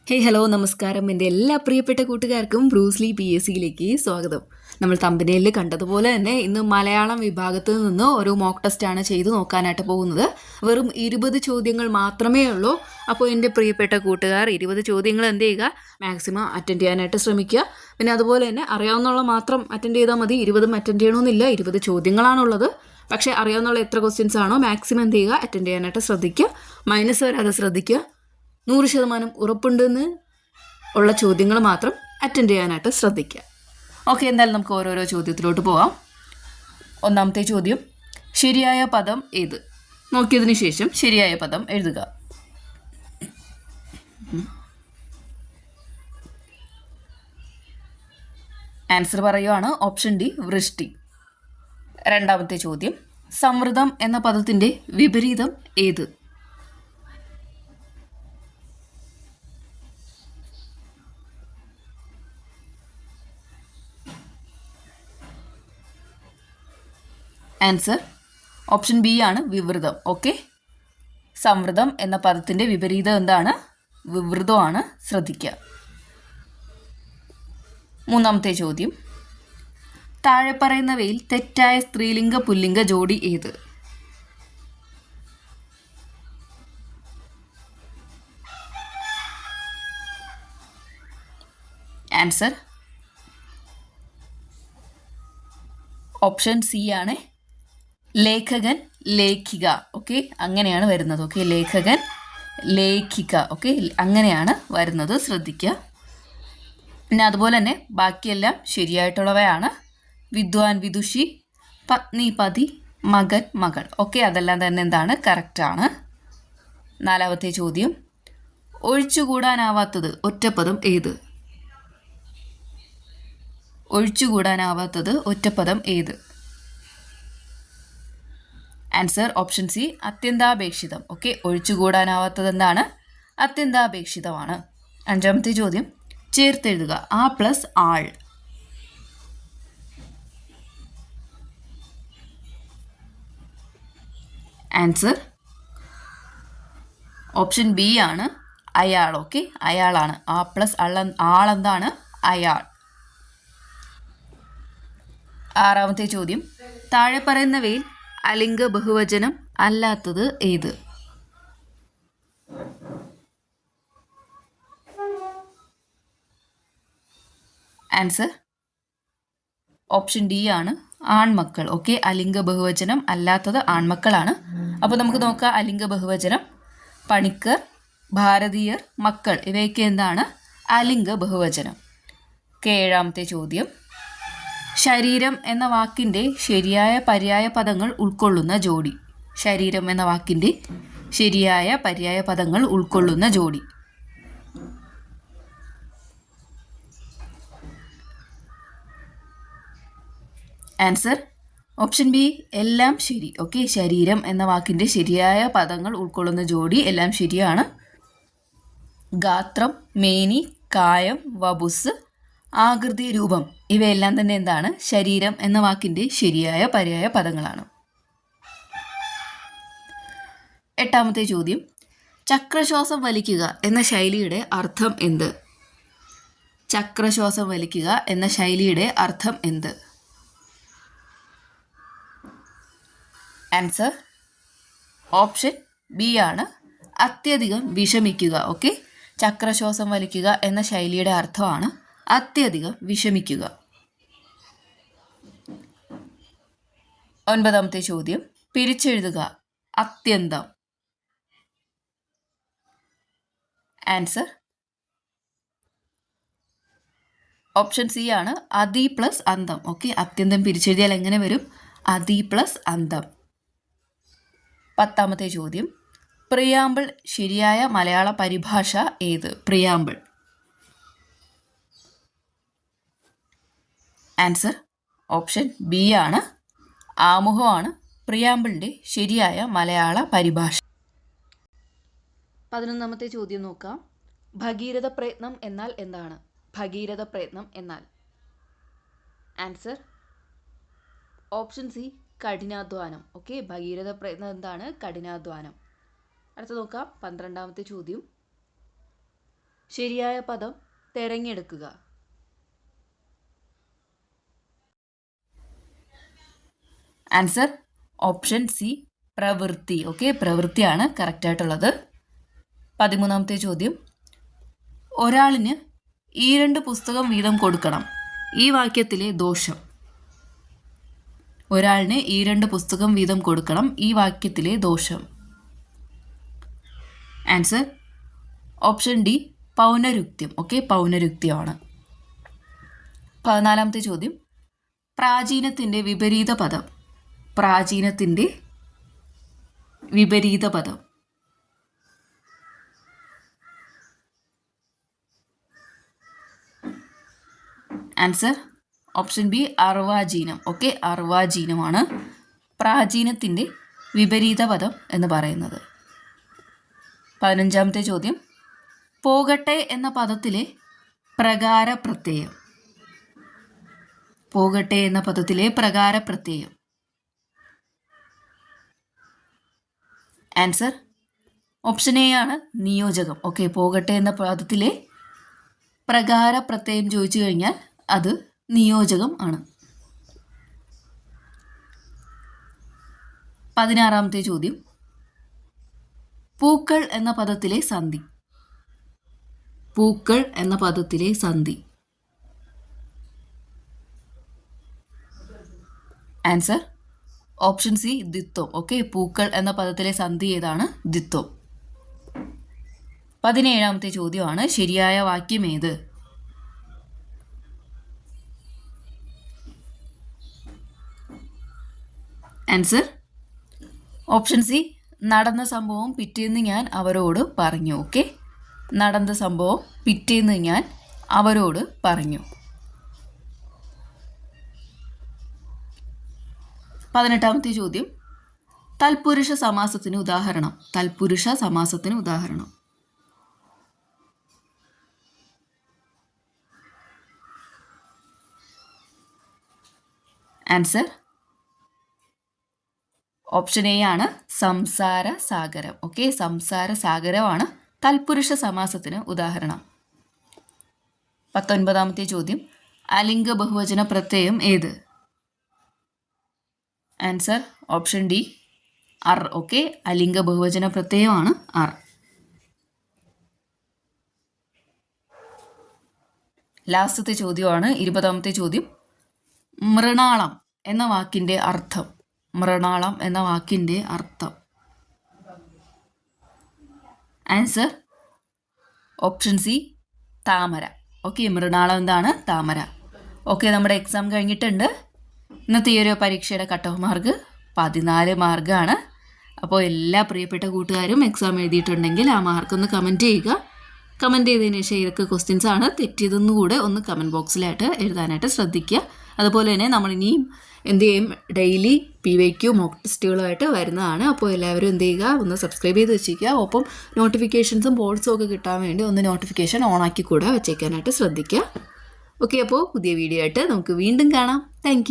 Hello നമസ്കാരം. എൻ്റെ എല്ലാ പ്രിയപ്പെട്ട കൂട്ടുകാർക്കും ബ്രൂസ്ലി PSCയിലേക്ക് സ്വാഗതം. നമ്മൾ തമ്പനയിൽ കണ്ടതുപോലെ തന്നെ ഇന്ന് മലയാളം വിഭാഗത്തിൽ നിന്ന് ഒരു മോക്ക് ടെസ്റ്റാണ് ചെയ്ത് നോക്കാനായിട്ട് പോകുന്നത്. വെറും 20 ചോദ്യങ്ങൾ മാത്രമേ ഉള്ളൂ. അപ്പോൾ എൻ്റെ പ്രിയപ്പെട്ട കൂട്ടുകാർ 20 ചോദ്യങ്ങൾ എന്ത് ചെയ്യുക, മാക്സിമം അറ്റൻഡ് ചെയ്യാനായിട്ട് ശ്രമിക്കുക. പിന്നെ അതുപോലെ തന്നെ അറിയാവുന്നുള്ള മാത്രം അറ്റൻഡ് ചെയ്താൽ മതി. 20 അറ്റൻഡ് ചെയ്യണമെന്നില്ല. 20 ചോദ്യങ്ങളാണുള്ളത്. പക്ഷേ അറിയാവുന്നുള്ള എത്ര ക്വസ്റ്റ്യൻസ് ആണോ മാക്സിമം എന്ത് ചെയ്യുക, അറ്റൻഡ് ചെയ്യാനായിട്ട് ശ്രദ്ധിക്കുക. മൈനസ് വരാതെ ശ്രദ്ധിക്കുക. 100% ഉറപ്പുണ്ടെന്ന് ഉള്ള ചോദ്യങ്ങൾ മാത്രം അറ്റൻഡ് ചെയ്യാനായിട്ട് ശ്രദ്ധിക്കുക. ഓക്കെ, എന്തായാലും നമുക്ക് ഓരോരോ ചോദ്യത്തിലോട്ട് പോവാം. ഒന്നാമത്തെ ചോദ്യം, ശരിയായ പദം ഏത്? നോക്കിയതിന് ശേഷം ശരിയായ പദം എഴുതുക. ആൻസർ പറയുവാണ് ഓപ്ഷൻ ഡി, വൃഷ്ടി. രണ്ടാമത്തെ ചോദ്യം, സമൃദ്ധം എന്ന പദത്തിൻ്റെ വിപരീതം ഏത്? ആൻസർ ഓപ്ഷൻ ബി ആണ്, വിവൃതം. ഓക്കെ, സമൃദ്ധം എന്ന പദത്തിൻ്റെ വിപരീതം എന്താണ്? വിവൃതമാണ്. ശ്രദ്ധിക്കുക. മൂന്നാമത്തെ ചോദ്യം, താഴെ പറയുന്നവയിൽ തെറ്റായ സ്ത്രീലിംഗ പുല്ലിംഗ ജോഡി ഏത്? ആൻസർ ഓപ്ഷൻ സി ആണ്, ലേഖകൻ ലേഖിക. ഓക്കെ, അങ്ങനെയാണ് വരുന്നത്. ഓക്കെ, ലേഖകൻ ലേഖിക. ഓക്കെ, അങ്ങനെയാണ് വരുന്നത്. ശ്രദ്ധിക്കുക. പിന്നെ അതുപോലെ തന്നെ ബാക്കിയെല്ലാം ശരിയായിട്ടുള്ളവയാണ്. വിദ്വാൻ വിദുഷി, പത്നി പതി, മകൻ മകൾ. ഓക്കെ, അതെല്ലാം തന്നെ എന്താണ്, കറക്റ്റാണ്. നാലാമത്തെ ചോദ്യം, ഒഴിച്ചുകൂടാനാവാത്തത് ഒറ്റപ്പദം ഏത്? ഒഴിച്ചുകൂടാനാവാത്തത് ഒറ്റപ്പദം ഏത്? ആൻസർ ഓപ്ഷൻ സി, അത്യന്താപേക്ഷിതം. ഓക്കെ, ഒഴിച്ചുകൂടാനാവാത്തത് എന്താണ്? അത്യന്താപേക്ഷിതമാണ്. അഞ്ചാമത്തെ ചോദ്യം, ചേർത്തെഴുതുക. ആ പ്ലസ് ആൾ. ആൻസർ ഓപ്ഷൻ ബി ആണ്, അയാൾ. ഓക്കെ, അയാളാണ്. ആ പ്ലസ് ആൾ എന്താണ്? അയാൾ. ആറാമത്തെ ചോദ്യം, താഴെ പറയുന്നവയിൽ അലിംഗ ബഹുവചനം അല്ലാത്തത് ഏത്? ആൻസർ ഓപ്ഷൻ ഡി ആണ്, ആൺമക്കൾ. ഓക്കെ, അലിംഗ ബഹുവചനം അല്ലാത്തത് ആൺമക്കളാണ്. അപ്പോൾ നമുക്ക് നോക്കാം. അലിംഗ ബഹുവചനം പണിക്കർ, ഭാരതീയർ, മക്കൾ, ഇവയൊക്കെ എന്താണ്? അലിംഗ ബഹുവചനം. ഏഴാമത്തെ ചോദ്യം, ശരീരം എന്ന വാക്കിൻ്റെ ശരിയായ പര്യായ പദങ്ങൾ ഉൾക്കൊള്ളുന്ന ജോഡി. ശരീരം എന്ന വാക്കിൻ്റെ ശരിയായ പര്യായ പദങ്ങൾ ഉൾക്കൊള്ളുന്ന ജോഡി. ആൻസർ ഓപ്ഷൻ ബി, എല്ലാം ശരി. ഓക്കെ, ശരീരം എന്ന വാക്കിൻ്റെ ശരിയായ പദങ്ങൾ ഉൾക്കൊള്ളുന്ന ജോഡി എല്ലാം ശരിയാണ്. ഗാത്രം, മേനി, കായം, വപുസ്, ആകൃതി, രൂപം, ഇവയെല്ലാം തന്നെ എന്താണ്? ശരീരം എന്ന വാക്കിൻ്റെ ശരിയായ പര്യായ പദങ്ങളാണ്. എട്ടാമത്തെ ചോദ്യം, ചക്രശ്വാസം വലിക്കുക എന്ന ശൈലിയുടെ അർത്ഥം എന്ത്? ചക്രശ്വാസം വലിക്കുക എന്ന ശൈലിയുടെ അർത്ഥം എന്ത്? ആൻസർ ഓപ്ഷൻ ബി ആണ്, അത്യധികം വിഷമിക്കുക. ഓക്കെ, ചക്രശ്വാസം വലിക്കുക എന്ന ശൈലിയുടെ അർത്ഥമാണ് അത്യധികം വിഷമിക്കുക. ഒൻപതാമത്തെ ചോദ്യം, പിരിച്ചെഴുതുക. അത്യന്തം. ആൻസർ ഓപ്ഷൻ സി ആണ്, അതി പ്ലസ് അന്തം. ഓക്കെ, അത്യന്തം പിരിച്ചെഴുതിയാൽ എങ്ങനെ വരും? അതി പ്ലസ് അന്തം. പത്താമത്തെ ചോദ്യം, പ്രിയാമ്പിൾ ശരിയായ മലയാള പരിഭാഷ ഏത്? പ്രിയാമ്പിൾ. ആൻസർ ഓപ്ഷൻ ബി ആണ്, ആമുഖമാണ് പ്രിയാമ്പിളിൻ്റെ ശരിയായ മലയാള പരിഭാഷ. 11ാമത്തെ ചോദ്യം നോക്കാം. ഭഗീരഥ പ്രയത്നം എന്നാൽ എന്താണ്? ഭഗീരഥ പ്രയത്നം എന്നാൽ? ആൻസർ ഓപ്ഷൻ സി, കഠിനാധ്വാനം. ഓക്കെ, ഭഗീരഥ പ്രയത്നം എന്താണ്? കഠിനാധ്വാനം. അടുത്ത നോക്കാം. 12ാമത്തെ ചോദ്യം, ശരിയായ പദം തിരഞ്ഞെടുക്കുക. ആൻസർ ഓപ്ഷൻ സി പ്രവൃത്തി. ഓക്കെ, പ്രവൃത്തിയാണ് കറക്റ്റായിട്ടുള്ളത്. 13ാമത്തെ ചോദ്യം, ഒരാളിന് ഈ 2 പുസ്തകം വീതം കൊടുക്കണം. ഈ വാക്യത്തിലെ ദോഷം. ഒരാളിന് ഈ 2 പുസ്തകം വീതം കൊടുക്കണം. ഈ വാക്യത്തിലെ ദോഷം. ആൻസർ ഓപ്ഷൻ ഡി പൗനരുക്ത്യം. ഓക്കെ, പൗനരുക്ത്യമാണ്. 14ാമത്തെ ചോദ്യം, പ്രാചീനത്തിൻ്റെ വിപരീത പദം. പ്രാചീനത്തിൻ്റെ വിപരീത പദം. ആൻസർ ഓപ്ഷൻ ബി അർവാചീനം. ഓക്കെ, അർവാചീനമാണ് പ്രാചീനത്തിൻ്റെ വിപരീത പദം എന്ന് പറയുന്നത്. 15ാമത്തെ ചോദ്യം, പോകട്ടെ എന്ന പദത്തിലെ പ്രകാരപ്രത്യയം. പോകട്ടെ എന്ന പദത്തിലെ പ്രകാരപ്രത്യയം. ആൻസർ ഓപ്ഷൻ എ ആണ് നിയോജകം. ഓക്കെ, പോകട്ടെ എന്ന പദത്തിലെ പ്രകാരപ്രത്യയം ചോദിച്ചു കഴിഞ്ഞാൽ അത് നിയോജകം ആണ്. 16ാമത്തെ ചോദ്യം, പൂക്കൾ എന്ന പദത്തിലെ സന്ധി. പൂക്കൾ എന്ന പദത്തിലെ സന്ധി. ആൻസർ ഓപ്ഷൻ സി ദ്വിത്വം. ഓക്കെ, പൂക്കൾ എന്ന പദത്തിലെ സന്ധി ഏതാണ്? ദ്വിത്വം. 17ാമത്തെ ചോദ്യമാണ്, ശരിയായ വാക്യം ഏത്? ആൻസർ ഓപ്ഷൻ സി നടന്ന സംഭവം പിറ്റേന്ന് ഞാൻ അവരോട് പറഞ്ഞു. ഓക്കെ, നടന്ന സംഭവം പിറ്റേന്ന് ഞാൻ അവരോട് പറഞ്ഞു. 18ാമത്തെ ചോദ്യം, തൽപുരുഷ സമാസത്തിന് ഉദാഹരണം. തൽപുരുഷ സമാസത്തിന് ഉദാഹരണം. ആൻസർ ഓപ്ഷൻ എ ആണ് സംസാര സാഗരം. ഓക്കെ, സംസാര സാഗരമാണ് തൽപുരുഷ സമാസത്തിന് ഉദാഹരണം. 19ാമത്തെ ചോദ്യം, അലിംഗ ബഹുവചന പ്രത്യയം ഏത്? ആൻസർ ഓപ്ഷൻ ഡി അർ. ഓക്കെ, അലിംഗ ബഹുവചന പ്രത്യയമാണ് അർ. ലാസ്റ്റത്തെ ചോദ്യമാണ് 20ാമത്തെ ചോദ്യം, മൃണാളം എന്ന വാക്കിൻ്റെ അർത്ഥം. മൃണാളം എന്ന വാക്കിൻ്റെ അർത്ഥം. ആൻസർ ഓപ്ഷൻ സി താമര. ഓക്കെ, മൃണാളം എന്താണ്? താമര. ഓക്കെ, നമ്മുടെ എക്സാം കഴിഞ്ഞിട്ടുണ്ട്. ഇന്നത്തെ ഈ ഒരു പരീക്ഷയുടെ കട്ട് ഓഫ് മാർക്ക് 14 മാർക്കാണ്. അപ്പോൾ എല്ലാ പ്രിയപ്പെട്ട കൂട്ടുകാരും എക്സാം എഴുതിയിട്ടുണ്ടെങ്കിൽ ആ മാർക്കൊന്ന് കമൻറ്റ് ചെയ്യുക. കമൻറ്റ് ചെയ്തതിന് ശേഷം ഏതൊക്കെ ക്വസ്റ്റ്യൻസ് ആണ് തെറ്റിയതെന്നുകൂടെ ഒന്ന് കമൻറ്റ് ബോക്സിലായിട്ട് എഴുതാനായിട്ട് ശ്രദ്ധിക്കുക. അതുപോലെ തന്നെ നമ്മളിനിയും എന്ത് ചെയ്യും, ഡെയിലി PYQ മോക്ക് ടെസ്റ്റുകളുമായിട്ട് വരുന്നതാണ്. അപ്പോൾ എല്ലാവരും എന്ത് ചെയ്യുക, ഒന്ന് സബ്സ്ക്രൈബ് ചെയ്ത് വെച്ചിരിക്കുക. ഒപ്പം നോട്ടിഫിക്കേഷൻസും ബോർഡ്സും ഒക്കെ കിട്ടാൻ വേണ്ടി ഒന്ന് നോട്ടിഫിക്കേഷൻ ഓണാക്കി കൂടെ വെച്ചേക്കാനായിട്ട് ശ്രദ്ധിക്കുക. ഓക്കെ, അപ്പോൾ പുതിയ വീഡിയോ ആയിട്ട് നമുക്ക് വീണ്ടും കാണാം. താങ്ക്